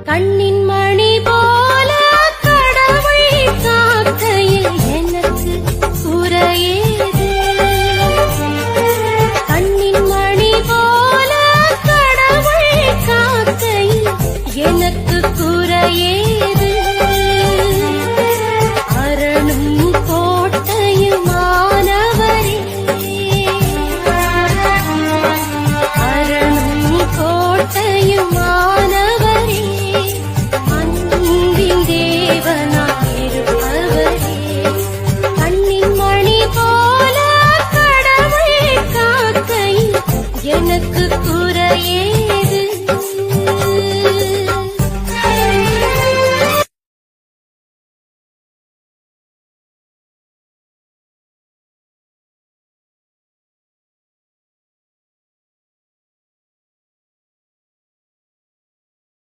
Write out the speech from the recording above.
கண்ணின் மணி போல கடவுள் காக்கையில் எனக்கு குறையேது. கண்ணின் மணி போல கடவுள் காக்கையில் எனக்கு குறையே